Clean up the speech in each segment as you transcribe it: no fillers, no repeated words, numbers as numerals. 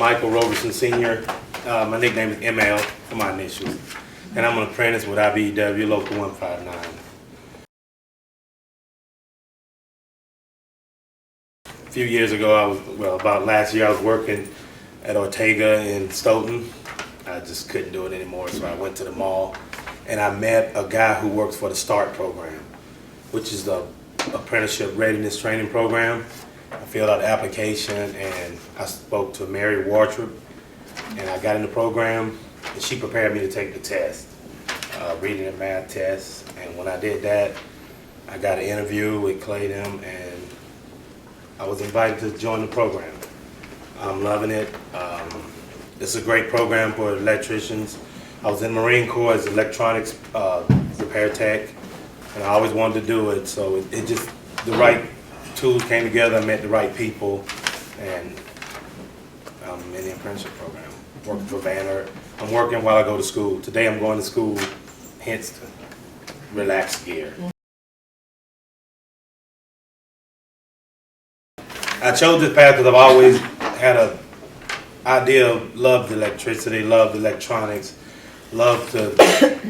Michael Roberson Sr. My nickname is ML for my initials. And I'm an apprentice with IBEW Local 159. A few years ago, about last year, I was working at Ortega in Stoughton. I just couldn't do it anymore, so I went to the mall and I met a guy who works for the START program, which is the Apprenticeship Readiness Training Program. I filled out the application and I spoke to Mary Wartrip and I got in the program and she prepared me to take the test, reading and math test. And when I did that, I got an interview with Claydem and I was invited to join the program. I'm loving it. It's a great program for electricians. I was in the Marine Corps as electronics repair tech, and I always wanted to do it. So it just, the right tools came together, I met the right people, and I'm in the apprenticeship program, working for Banner. I'm working while I go to school. Today I'm going to school, hence the relaxed gear. I chose this path because I've always had an idea of loved electricity, loved electronics, loved to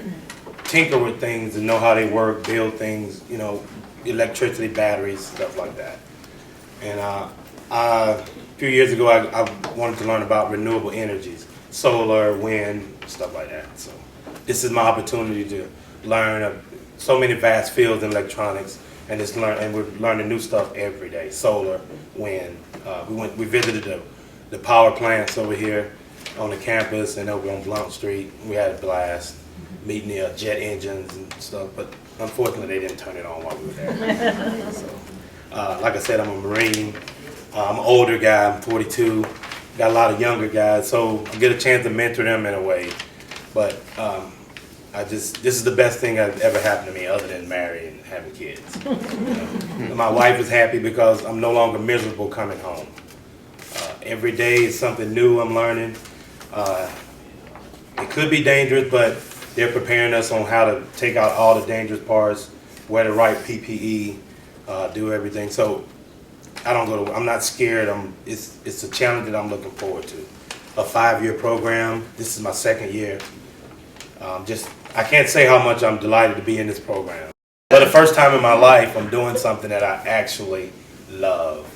tinker with things and know how they work, build things, you know, electricity, batteries, stuff like that. And a few years ago, I wanted to learn about renewable energies, solar, wind, stuff like that. So this is my opportunity to learn so many vast fields in electronics. And we're learning new stuff every day. Solar, wind. We visited the power plants over here on the campus and over on Blount Street. We had a blast meeting the jet engines and stuff, but unfortunately they didn't turn it on while we were there. So, like I said, I'm a Marine. I'm an older guy. I'm 42. Got a lot of younger guys, so I get a chance to mentor them in a way. But this is the best thing that ever happened to me other than marrying and having kids. You know? My wife is happy because I'm no longer miserable coming home. Every day is something new I'm learning. It could be dangerous, but they're preparing us on how to take out all the dangerous parts, wear the right PPE, do everything. So I'm not scared. It's a challenge that I'm looking forward to. A 5-year program. This is my 2nd year. I can't say how much I'm delighted to be in this program. For the first time in my life, I'm doing something that I actually love.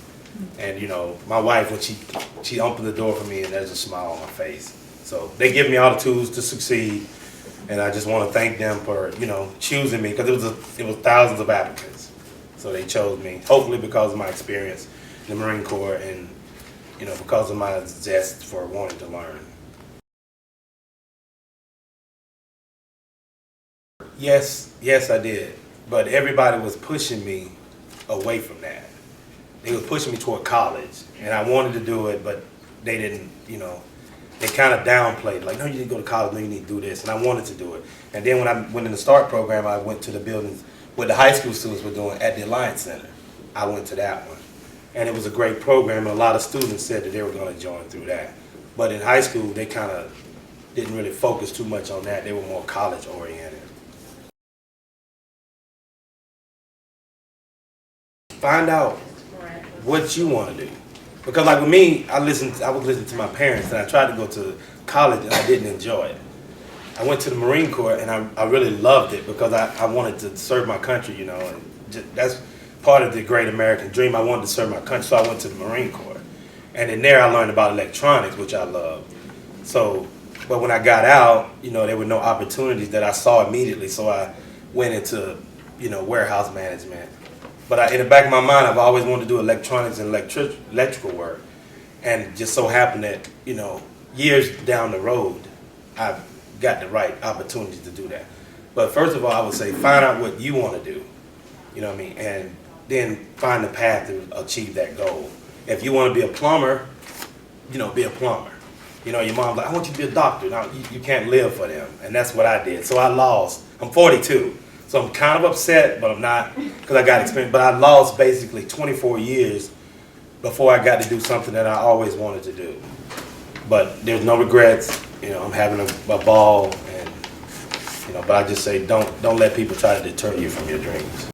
And you know, my wife, when she opened the door for me, and there's a smile on my face. So they give me all the tools to succeed, and I just want to thank them for, you know, choosing me, because it was thousands of applicants. So they chose me, hopefully because of my experience in the Marine Corps and, you know, because of my zest for wanting to learn. Yes, I did. But everybody was pushing me away from that. They were pushing me toward college, and I wanted to do it, but they didn't, you know, they kind of downplayed, like, no, you need to go to college, no, you need to do this, and I wanted to do it. And then when I went in the START program, I went to the buildings what the high school students were doing at the Alliance Center. I went to that one. And it was a great program, and a lot of students said that they were going to join through that. But in high school, they kind of didn't really focus too much on that. They were more college oriented. Find out what you want to do. Because like with me, I was listening to my parents, and I tried to go to college and I didn't enjoy it. I went to the Marine Corps and I really loved it because I wanted to serve my country, you know. And that's part of the great American dream. I wanted to serve my country, so I went to the Marine Corps. And in there I learned about electronics, which I loved. So, but when I got out, you know, there were no opportunities that I saw immediately, so I went into, you know, warehouse management. But in the back of my mind, I've always wanted to do electronics and electrical work. And just so happened that, you know, years down the road, I've got the right opportunities to do that. But first of all, I would say find out what you want to do, you know what I mean, and then find the path to achieve that goal. If you want to be a plumber, you know, be a plumber. You know, your mom's like, I want you to be a doctor. Now, you can't live for them. And that's what I did. So I lost. I'm 42. So I'm kind of upset, but I'm not, because I got experience. But I lost basically 24 years before I got to do something that I always wanted to do. But there's no regrets. You know, I'm having a ball, and you know. But I just say, don't let people try to deter you from your dreams.